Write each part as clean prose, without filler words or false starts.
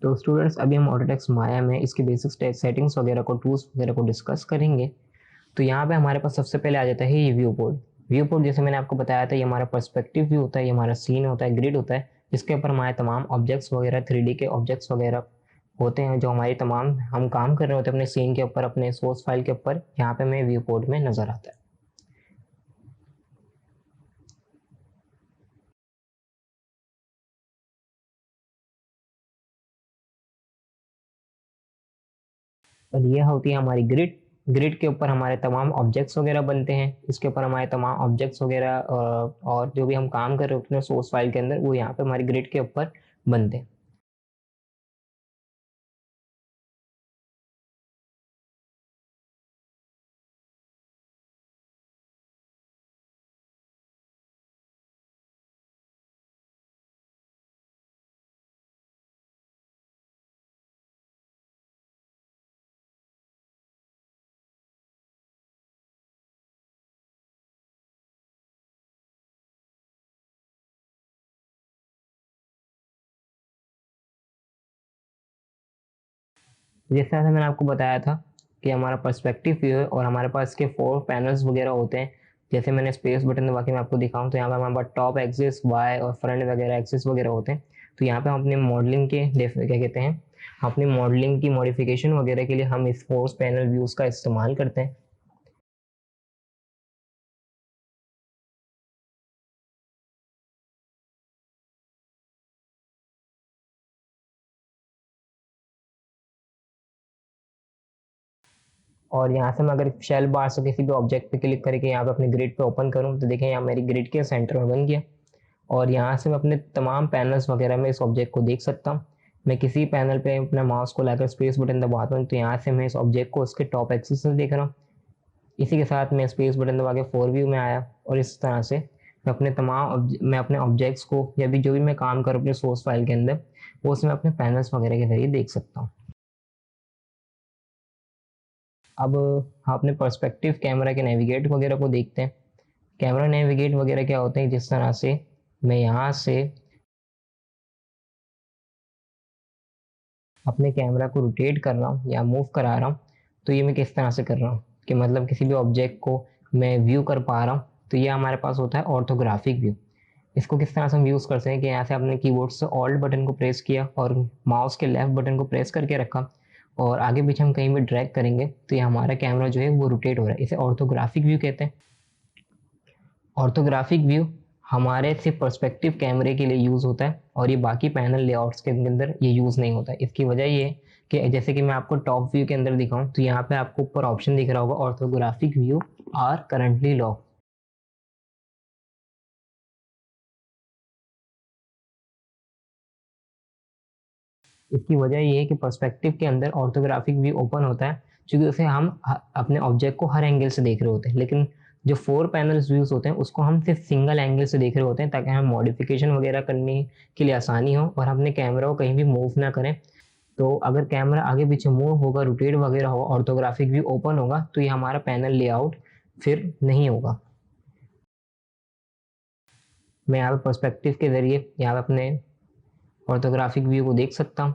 तो स्टूडेंट्स अभी हम ऑटोडेस्क माया में इसकी बेसिक सेटिंग्स वगैरह को, टूल्स वगैरह को डिस्कस करेंगे। तो यहाँ पे हमारे पास सबसे पहले आ जाता है ये व्यू पोर्ट। व्यू पोर्ट जैसे मैंने आपको बताया था, ये हमारा पर्सपेक्टिव व्यू होता है, ये हमारा सीन होता है, ग्रिड होता है, जिसके ऊपर हमारे तमाम ऑब्जेक्ट्स वगैरह 3D के ऑब्जेक्ट्स वगैरह होते हैं, जो हमारी तमाम हम काम कर रहे होते हैं अपने सीन के ऊपर, अपने सोर्स फाइल के ऊपर, यहाँ पे हमें व्यू पोर्ट में नजर आता है। और ये होती है हमारी ग्रिड। ग्रिड के ऊपर हमारे तमाम ऑब्जेक्ट्स वगैरह बनते हैं, इसके ऊपर हमारे तमाम ऑब्जेक्ट्स वगैरह और जो भी हम काम कर रहे होते हैं सोर्स फाइल के अंदर, वो यहाँ पे हमारी ग्रिड के ऊपर बनते हैं। जैसा मैंने आपको बताया था कि हमारा पर्सपेक्टिव व्यू है और हमारे पास इसके 4 पैनल्स वगैरह होते हैं। जैसे मैंने स्पेस बटन दबा के मैं आपको दिखाऊं तो यहाँ पे हमारे पास टॉप एक्सिस, वाई और फ्रंट वगैरह एक्सिस वगैरह होते हैं। तो यहाँ पे हम अपने मॉडलिंग के क्या कहते हैं, अपनी मॉडलिंग की मॉडिफिकेशन वगैरह के लिए हम इस 4 पैनल व्यूज का इस्तेमाल करते हैं। और यहाँ से मैं अगर शेल बार से किसी भी ऑब्जेक्ट पे क्लिक करके यहाँ पे अपने ग्रिड पे ओपन करूँ तो देखें यहाँ मेरी ग्रिड के सेंटर में बन गया। और यहाँ से मैं अपने तमाम पैनल्स वगैरह में इस ऑब्जेक्ट को देख सकता हूँ। मैं किसी पैनल पे अपना माउस को लाकर स्पेस बटन दबाता हूँ तो यहाँ से मैं इस ऑब्जेक्ट को उसके टॉप एक्सिस से देख रहा हूँ। इसी के साथ मैं स्पेस बटन दबा के 4 व्यू में आया और इस तरह से मैं अपने ऑब्जेक्ट्स को या भी जो भी मैं काम करूँ अपने सोर्स फाइल के अंदर, वो उसमें अपने पैनल्स वगैरह के जरिए देख सकता हूँ। अब हम अपने पर्सपेक्टिव कैमरा के नेविगेट वगैरह को देखते हैं। कैमरा नेविगेट वगैरह क्या होते हैं, जिस तरह से मैं यहाँ से अपने कैमरा को रोटेट कर रहा हूँ या मूव करा रहा हूँ, तो ये मैं किस तरह से कर रहा हूँ कि मतलब किसी भी ऑब्जेक्ट को मैं व्यू कर पा रहा हूँ। तो ये हमारे पास होता है ऑर्थोग्राफिक व्यू। इसको किस तरह से हम यूज़ करते हैं कि यहाँ से आपने कीबोर्ड से ऑल्ट बटन को प्रेस किया और माउस के लेफ्ट बटन को प्रेस करके रखा और आगे पीछे हम कहीं भी ड्रैग करेंगे तो ये हमारा कैमरा जो है वो रोटेट हो रहा है। इसे ऑर्थोग्राफिक व्यू कहते हैं। ऑर्थोग्राफिक व्यू हमारे सिर्फ पर्सपेक्टिव कैमरे के लिए यूज़ होता है और ये बाकी पैनल लेआउट्स के अंदर ये यूज़ नहीं होता है। इसकी वजह ये है कि जैसे कि मैं आपको टॉप व्यू के अंदर दिखाऊं तो यहाँ पे आपको ऊपर ऑप्शन दिख रहा होगा orthographic view are currently locked. इसकी वजह ये है कि पर्सपेक्टिव के अंदर ऑर्थोग्राफिक व्यू ओपन होता है क्योंकि उसे हम अपने ऑब्जेक्ट को हर एंगल से देख रहे होते हैं, लेकिन जो 4 पैनल्स व्यूज होते हैं उसको हम सिर्फ सिंगल एंगल से देख रहे होते हैं ताकि हम मॉडिफिकेशन वगैरह करने के लिए आसानी हो और अपने कैमरा को कहीं भी मूव ना करें। तो अगर कैमरा आगे पीछे मूव होगा, रोटेट वगैरह होगा, ऑर्थोग्राफिक व्यू ओपन होगा तो ये हमारा पैनल लेआउट फिर नहीं होगा। मैं यहाँ पे पर्सपेक्टिव के जरिए यहाँ पे अपने ऑर्थोग्राफिक व्यू को देख सकता हूँ।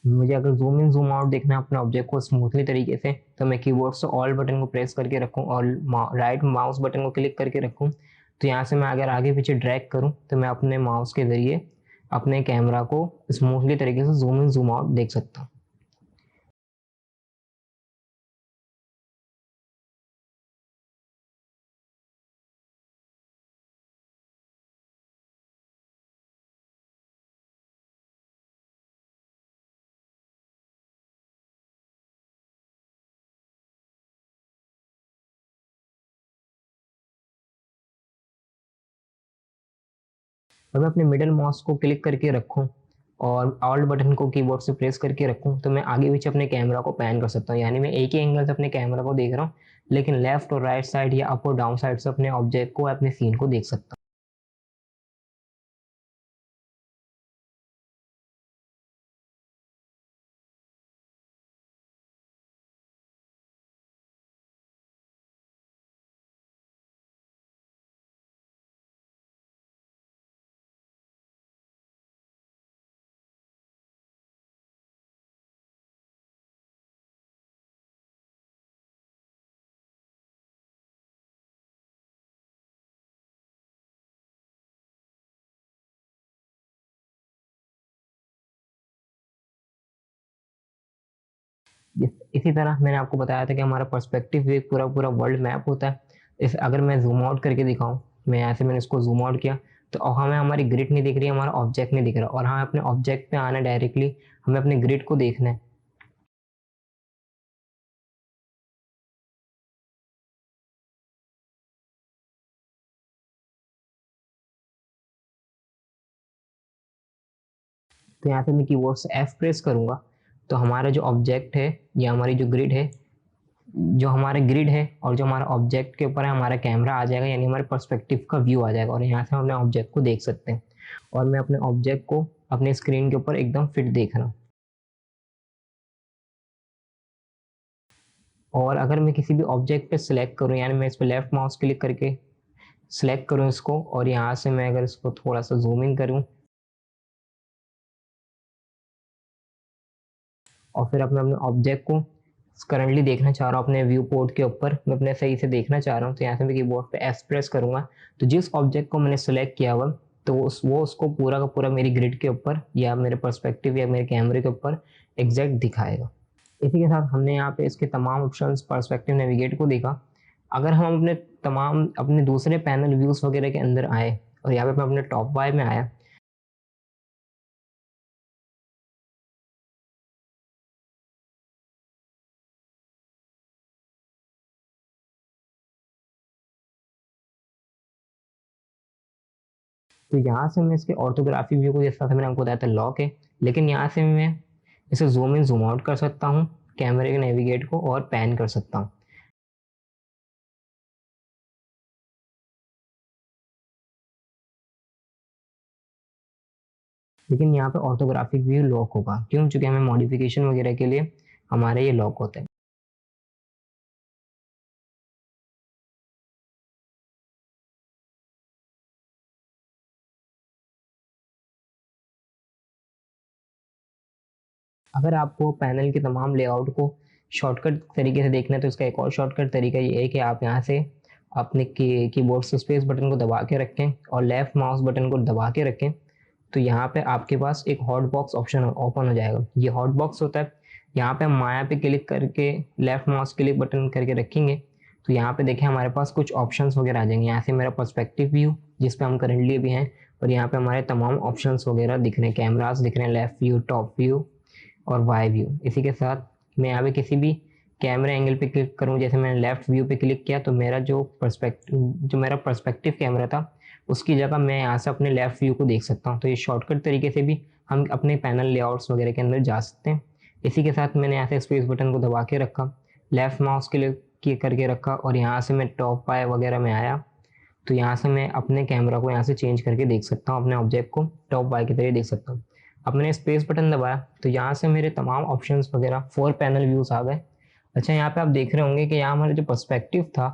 मुझे अगर जूम इन जूम आउट देखना है अपने ऑब्जेक्ट को स्मूथली तरीके से तो मैं कीबोर्ड से ऑल बटन को प्रेस करके रखूँ और राइट माउस बटन को क्लिक करके रखूँ। तो यहाँ से मैं अगर आगे पीछे ड्रैग करूँ तो मैं अपने माउस के जरिए अपने कैमरा को स्मूथली तरीके से जूम इन जूम आउट देख सकता हूँ। और मैं अपने मिडल माउस को क्लिक करके रखूँ और ऑल्ट बटन को कीबोर्ड से प्रेस करके रखूँ तो मैं आगे पीछे अपने कैमरा को पैन कर सकता हूँ, यानी मैं एक ही एंगल से अपने कैमरा को देख रहा हूँ लेकिन लेफ्ट और राइट साइड या अप और डाउन साइड से अपने ऑब्जेक्ट को, अपने सीन को देख सकता हूँ। इसी तरह मैंने आपको बताया था कि हमारा पर्सपेक्टिव व्यू एक पूरा पूरा वर्ल्ड मैप होता है। इस अगर मैं जूम आउट करके दिखाऊं, मैं ऐसे मैंने इसको जूम आउट किया तो हमें हमारी ग्रिड नहीं दिख रही है, हमारा ऑब्जेक्ट नहीं दिख रहा, और हमें अपने ऑब्जेक्ट पे आना है डायरेक्टली, हमें अपने ग्रिड को देखना है। तो यहाँ पे मैं कीबोर्ड से एफ प्रेस करूंगा तो हमारा जो ऑब्जेक्ट है या हमारी जो ग्रिड है, जो हमारा ग्रिड है और जो हमारा ऑब्जेक्ट के ऊपर है हमारा कैमरा आ जाएगा, यानी हमारे पर्सपेक्टिव का व्यू आ जाएगा, और यहाँ से हम अपने ऑब्जेक्ट को देख सकते हैं। और मैं अपने ऑब्जेक्ट को अपने स्क्रीन के ऊपर एकदम फिट देख रहा हूँ। और अगर मैं किसी भी ऑब्जेक्ट पे सिलेक्ट करूँ, यानी मैं इस पर लेफ्ट माउस क्लिक करके सिलेक्ट करूँ इसको, और यहाँ से मैं अगर इसको थोड़ा सा जूम इन करूँ और फिर अपने अपने ऑब्जेक्ट को करंटली देखना चाह रहा हूँ अपने व्यू पोर्ट के ऊपर, मैं अपने सही से देखना चाह रहा हूँ, तो यहाँ से मैं कीबोर्ड पे एस प्रेस करूंगा तो जिस ऑब्जेक्ट को मैंने सेलेक्ट किया हुआ तो वो उसको पूरा का पूरा मेरी ग्रिड के ऊपर या मेरे पर्सपेक्टिव या मेरे कैमरे के ऊपर एग्जैक्ट दिखाएगा। इसी के साथ हमने यहाँ पे इसके तमाम ऑप्शंस पर्सपेक्टिव नेविगेट को देखा। अगर हम अपने दूसरे पैनल व्यूज वगैरह के अंदर आए और यहाँ पे मैं अपने टॉप वाई में आया, तो यहाँ से मैं इसके ऑर्थोग्राफिक व्यू को, जैसा मैंने आपको बताया था लॉक है, लेकिन यहाँ से मैं इसे जूम इन जूम आउट कर सकता हूँ, कैमरे के नेविगेट को और पैन कर सकता हूँ। लेकिन यहाँ पे ऑर्थोग्राफिक व्यू लॉक होगा, क्यों? चूंकि हमें मॉडिफिकेशन वगैरह के लिए हमारे ये लॉक होते हैं। अगर आपको पैनल के तमाम लेआउट को शॉर्टकट तरीके से देखना है तो इसका एक और शॉर्टकट तरीका ये है कि आप यहाँ से अपने कीबोर्ड से स्पेस बटन को दबा के रखें और लेफ्ट माउस बटन को दबा के रखें, तो यहाँ पे आपके पास एक हॉट बॉक्स ऑप्शन ओपन हो जाएगा। ये हॉट बॉक्स होता है, यहाँ पे हम माया पे क्लिक करके लेफ्ट माउस क्लिक बटन करके रखेंगे तो यहाँ पे देखें हमारे पास कुछ ऑप्शंस वगैरह आ जाएंगे। यहाँ से मेरा पर्सपेक्टिव व्यू जिस पे हम करंटली भी हैं, और यहाँ पे हमारे तमाम ऑप्शंस वगैरह दिख रहे हैं, कैमरास दिख रहे हैं, लेफ्ट व्यू, टॉप व्यू और वाई व्यू। इसी के साथ मैं यहाँ पे किसी भी कैमरा एंगल पे क्लिक करूँ, जैसे मैंने लेफ्ट व्यू पे क्लिक किया तो मेरा पर्सपेक्टिव कैमरा था उसकी जगह मैं यहाँ से अपने लेफ्ट व्यू को देख सकता हूँ। तो ये शॉर्टकट तरीके से भी हम अपने पैनल लेआउट्स वगैरह के अंदर जा सकते हैं। इसी के साथ मैंने यहाँ से स्पेस बटन को दबा के रखा, लेफ्ट माउस क्लिक करके रखा और यहाँ से मैं टॉप पाए वगैरह में आया, तो यहाँ से मैं अपने कैमरा को यहाँ से चेंज करके देख सकता हूँ, अपने ऑब्जेक्ट को टॉप बाय की तरह देख सकता हूँ। अब मैंने स्पेस बटन दबाया तो यहाँ से मेरे तमाम ऑप्शंस वगैरह 4 पैनल व्यूज आ गए। अच्छा, यहाँ पे आप देख रहे होंगे कि यहाँ हमारा जो पर्सपेक्टिव था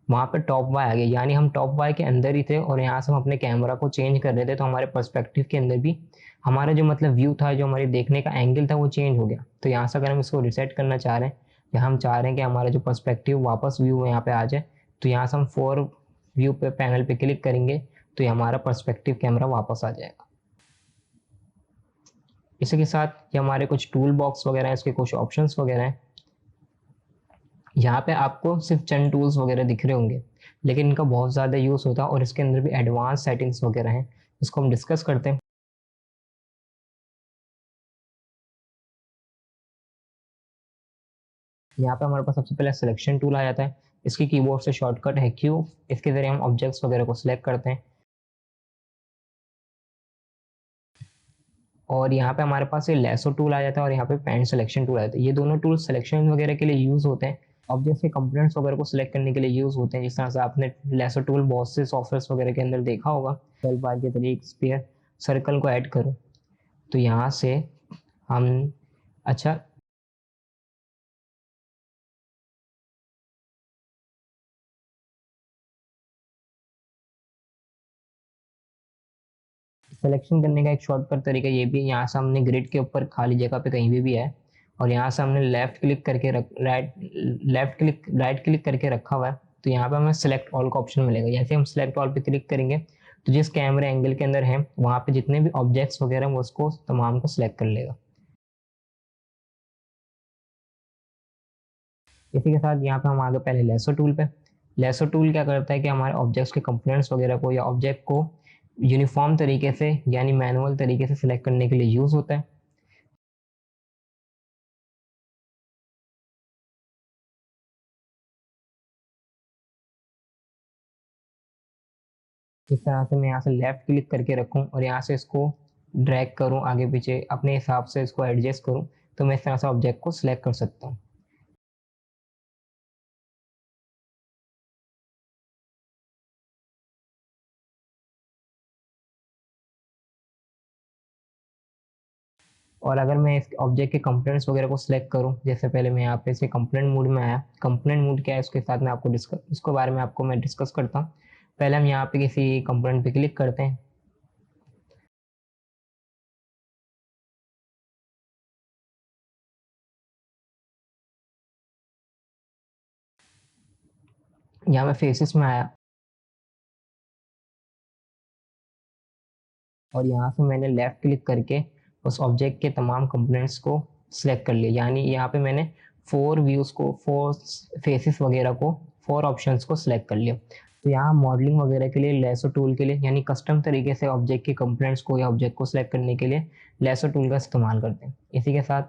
वहाँ पे टॉप वाई आ गया, यानी हम टॉप वाई के अंदर ही थे और यहाँ से हम अपने कैमरा को चेंज कर रहे थे तो हमारे पर्सपेक्टिव के अंदर भी हमारा जो मतलब व्यू था, जो हमारे देखने का एंगल था वो चेंज हो गया। तो यहाँ से अगर हम इसको रिसेट करना चाह रहे हैं या हम चाह रहे हैं कि हमारा जो पर्सपेक्टिव वापस व्यू यहाँ पे आ जाए, तो यहाँ से हम 4 व्यू पे पैनल पे क्लिक करेंगे तो ये हमारा पर्सपेक्टिव कैमरा वापस आ जाएगा। इसी के साथ ये हमारे कुछ टूल बॉक्स वगैरह हैं, इसके कुछ ऑप्शंस वगैरह हैं। यहाँ पे आपको सिर्फ चंद टूल्स वगैरह दिख रहे होंगे, लेकिन इनका बहुत ज़्यादा यूज़ होता है और इसके अंदर भी एडवांस सेटिंग्स वगैरह हैं, इसको हम डिस्कस करते हैं। यहाँ पे हमारे पास सबसे पहले सिलेक्शन टूल आ जाता है। इसकी कीबोर्ड से शॉर्टकट है क्यू, इसके जरिए हम ऑब्जेक्ट्स वगैरह को सिलेक्ट करते हैं। और यहाँ पे हमारे पास ये लेसो टूल आ जाता है और यहाँ पे पेन सिलेक्शन टूल आ जाता है। ये दोनों टूल सिलेक्शन वगैरह के लिए यूज़ होते हैं, ऑब्जेक्ट्स के कंपोनेंट्स वगैरह को सिलेक्ट करने के लिए यूज़ होते हैं। जिस तरह से आपने लेसो टूल बहुत से सॉफ्टवेयर वगैरह के अंदर देखा होगा, सेल बार के जरिए एक स्फीयर सर्कल को ऐड करूँ तो यहाँ से हम, अच्छा, सिलेक्शन करने का एक शॉर्टकट तरीका ये भी है, यहाँ से हमने ग्रिड के ऊपर खाली जगह पे कहीं भी है और यहाँ से हमने राइट क्लिक करके रखा हुआ है, तो यहाँ पे हमें सेलेक्ट ऑल का ऑप्शन मिलेगा। जैसे हम सेलेक्ट ऑल पे क्लिक करेंगे तो जिस कैमरे एंगल के अंदर है वहाँ पे जितने भी ऑब्जेक्ट्स वगैरह वो उसको तमाम को सिलेक्ट कर लेगा। इसी के साथ यहाँ पे हम आगे पहले लेसो टूल पे। लेसो टूल क्या करता है कि हमारे ऑब्जेक्ट्स के कंपोनेंट्स वगैरह को या ऑब्जेक्ट को यूनिफॉर्म तरीके से यानी मैनुअल तरीके से सिलेक्ट करने के लिए यूज़ होता है। इस तरह से मैं यहाँ से लेफ्ट क्लिक करके रखूँ और यहाँ से इसको ड्रैग करूँ आगे पीछे, अपने हिसाब से इसको एडजस्ट करूँ, तो मैं इस तरह से ऑब्जेक्ट को सिलेक्ट कर सकता हूँ। और अगर मैं इस ऑब्जेक्ट के कंपोनेंट्स वगैरह को सिलेक्ट करूं, जैसे पहले मैं यहाँ पे इसके कंपोनेंट मोड में आया। कंपोनेंट मोड क्या है उसके साथ मैं आपको डिस्कस उसके बारे में आपको मैं डिस्कस करता हूँ। पहले हम यहाँ पे किसी कंपोनेंट पे क्लिक करते हैं। यहाँ मैं फेसेस में आया और यहाँ से मैंने लेफ्ट क्लिक करके उस ऑब्जेक्ट के तमाम कंपोनेंट्स को सिलेक्ट कर लिया। यानी यहाँ पे मैंने 4 फेसेस वगैरह को 4 ऑप्शंस को सिलेक्ट कर लिया। तो यहाँ मॉडलिंग वगैरह के लिए लेसो टूल के लिए यानी कस्टम तरीके से ऑब्जेक्ट के कंपोनेंट्स को या ऑब्जेक्ट को सिलेक्ट करने के लिए लेसो टूल का इस्तेमाल करते हैं। इसी के साथ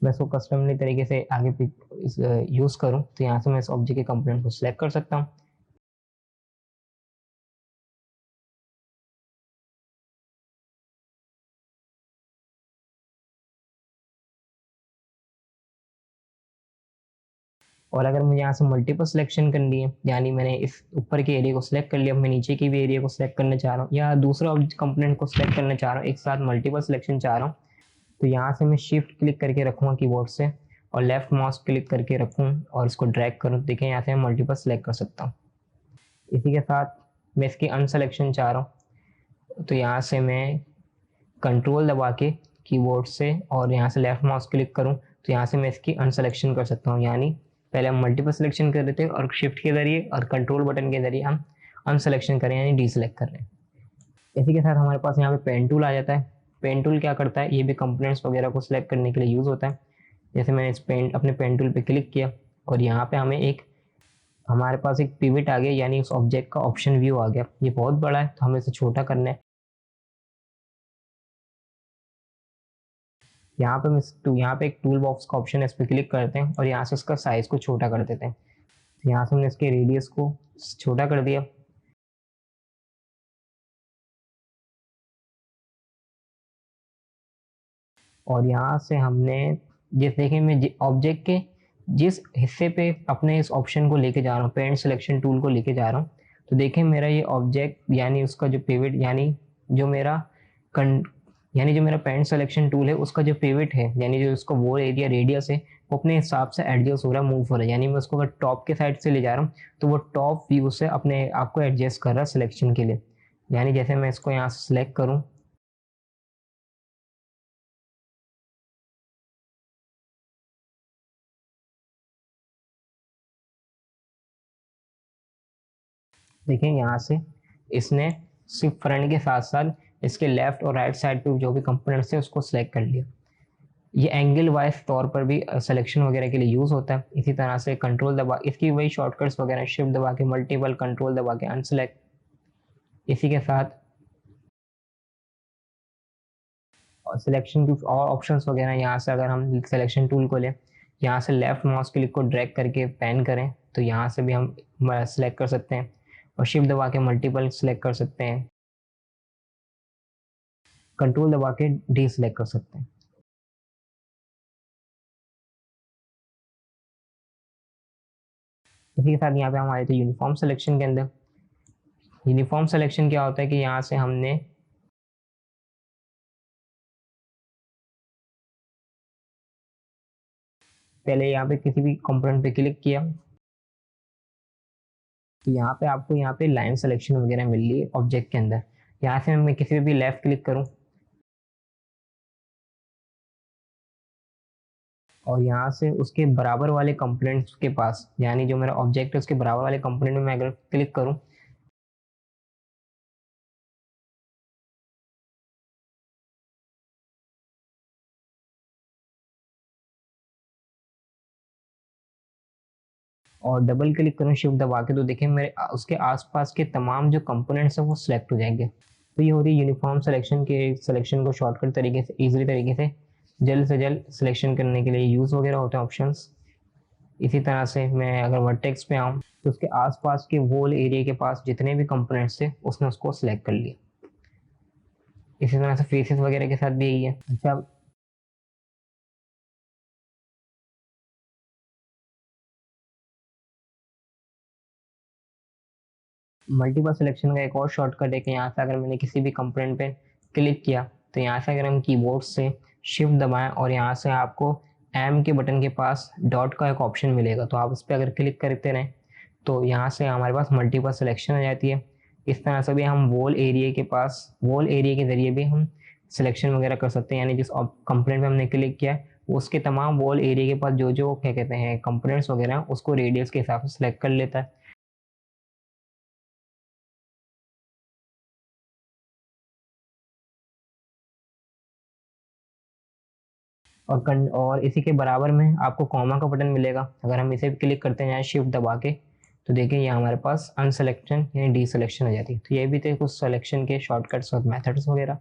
मैं इसको कस्टमली तरीके से आगे यूज़ करूँ तो यहाँ से मैं इस ऑब्जेक्ट के कंपोनेंट को सिलेक्ट कर सकता हूँ। और अगर मुझे यहाँ से मल्टीपल सिलेक्शन करनी है, यानी मैंने इस ऊपर के एरिया को सिलेक्ट कर लिया, मैं नीचे की भी एरिया को सिलेक्ट करना चाह रहा हूँ या दूसरा कंपोनेंट को सिलेक्ट करना चाह रहा हूँ, एक साथ मल्टीपल सिलेक्शन चाह रहा हूँ, तो यहाँ से मैं शिफ्ट क्लिक करके रखूँगा कीबोर्ड से और लेफ्ट माउस क्लिक करके रखूँ और इसको ड्रैग करूँ। देखिए यहाँ से मैं मल्टीपल सिलेक्ट कर सकता हूँ। इसी के साथ मैं इसकी अनसेलेक्शन चाह रहा हूँ, तो यहाँ से मैं कंट्रोल दबा के कीबोर्ड से और यहाँ से लेफ्ट माउस क्लिक करूँ तो यहाँ से मैं इसकी अनसेलेक्शन कर सकता हूँ। यानी पहले हम मल्टीपल सिलेक्शन कर रहे थे और शिफ्ट के जरिए और कंट्रोल बटन के जरिए हम अनसेलेक्शन करें यानी डी सेलेक्ट कर रहे हैं। इसी के साथ हमारे पास यहाँ पे पेन टूल आ जाता है। पेन टूल क्या करता है, ये भी कंपोनेंट्स वगैरह को सिलेक्ट करने के लिए यूज़ होता है। जैसे मैंने इस अपने पेन टूल पे क्लिक किया और यहाँ पे हमारे पास एक पिवट आ गया, यानी उस ऑब्जेक्ट का ऑप्शन व्यू आ गया। ये बहुत बड़ा है तो हमें इसे छोटा करना है। यहाँ पे एक टूल बॉक्स का ऑप्शन है, इस पर क्लिक करते हैं और यहाँ से उसका साइज को छोटा कर देते हैं। तो यहाँ से हमने इसके रेडियस को छोटा कर दिया। और यहाँ से हमने जिस देखें मैं ऑब्जेक्ट के जिस हिस्से पे अपने इस ऑप्शन को लेके जा रहा हूँ, पेरेंट सिलेक्शन टूल को लेके जा रहा हूँ, तो देखें मेरा ये ऑब्जेक्ट यानी उसका जो पिवट जो मेरा कं यानी जो मेरा पेरेंट सिलेक्शन टूल है उसका जो पिवट है यानी जो उसका वो एरिया रेडियस है वो अपने हिसाब से एडजस्ट हो रहा है, मूव हो रहा है। यानी मैं उसको अगर टॉप के साइड से ले जा रहा हूँ तो वो टॉप व्यू से अपने आप को एडजस्ट कर रहा है सिलेक्शन के लिए। यानी जैसे मैं इसको यहाँ से सिलेक्ट करूँ, देखें यहाँ से इसने सिर्फ फ्रंट के साथ साथ इसके लेफ्ट और राइट साइड पे जो भी कंपोनेंट्स है उसको सिलेक्ट कर लिया। ये एंगल वाइज तौर पर भी सिलेक्शन वगैरह के लिए यूज़ होता है। इसी तरह से कंट्रोल दबा इसकी वही शॉर्टकट्स वगैरह, शिफ्ट दबा के मल्टीपल, कंट्रोल दबा के अनसेलेक्ट। इसी के साथ सिलेक्शन की और ऑप्शंस वगैरह, यहाँ से अगर हम सिलेक्शन टूल को लें, यहाँ से लेफ्ट माउस क्लिक को ड्रैग करके पैन करें तो यहाँ से भी हम सिलेक्ट कर सकते हैं और शिफ्ट दबा के मल्टीपल सिलेक्ट कर सकते हैं, कंट्रोल दबा के डी सिलेक्ट कर सकते हैं। इसी के साथ यहाँ पे हम आए थे यूनिफॉर्म सिलेक्शन के अंदर। यूनिफॉर्म सिलेक्शन क्या होता है कि यहाँ से हमने पहले यहाँ पे किसी भी कंपोनेंट पे क्लिक किया तो यहाँ पे आपको यहाँ पे लाइन सिलेक्शन वगैरह मिल रही है ऑब्जेक्ट के अंदर। यहाँ से मैं किसी पे भी लेफ्ट क्लिक करूँ और यहाँ से उसके बराबर वाले कंपोनेंट्स के पास, यानी जो मेरा ऑब्जेक्ट है उसके बराबर वाले कंपोनेंट में मैं अगर क्लिक करूँ और डबल क्लिक करूँ शिफ्ट दबा के तो देखिए मेरे उसके आसपास के तमाम जो कंपोनेंट्स हैं वो सिलेक्ट हो जाएंगे। तो ये हो रही यूनिफॉर्म सिलेक्शन के सिलेक्शन को शॉर्टकट तरीके से ईजिली तरीके से जल्द सिलेक्शन करने के लिए यूज़ वगैरह होते हैं ऑप्शंस। इसी तरह से मैं अगर वर्टेक्स पे आऊँ तो उसके आसपास के वॉल एरिया के पास जितने भी कंपोनेंट्स थे उसने उसको सिलेक्ट कर लिया। इसी तरह से फेसेस वगैरह के साथ भी यही है। अच्छा, मल्टीपल सिलेक्शन का एक और शॉर्टकट है कि यहाँ से अगर मैंने किसी भी कंपोनेंट पे क्लिक किया तो यहाँ से अगर हम कीबोर्ड से शिफ्ट दबाएं और यहाँ से आपको एम के बटन के पास डॉट का एक ऑप्शन मिलेगा, तो आप उस पर अगर क्लिक करते रहें तो यहाँ से हमारे पास मल्टीपल सिलेक्शन आ जाती है। इस तरह से भी हम वॉल एरिया के ज़रिए भी हम सिलेक्शन वगैरह कर सकते हैं, यानी जिस कंपोनेंट पे हमने क्लिक किया है उसके तमाम वॉल एरिया के पास जो जो क्या कहते हैं कंपोनेंट्स वगैरह उसको रेडियस के हिसाब से सिलेक्ट कर लेता है। और इसी के बराबर में आपको कॉमा का बटन मिलेगा, अगर हम इसे भी क्लिक करते हैं शिफ्ट दबा के तो देखिए ये हमारे पास अनसेलेक्शन यानी डी सिलेक्शन हो जाती है। तो ये भी थे कुछ सिलेक्शन के शॉर्टकट्स और मेथड्स वगैरह।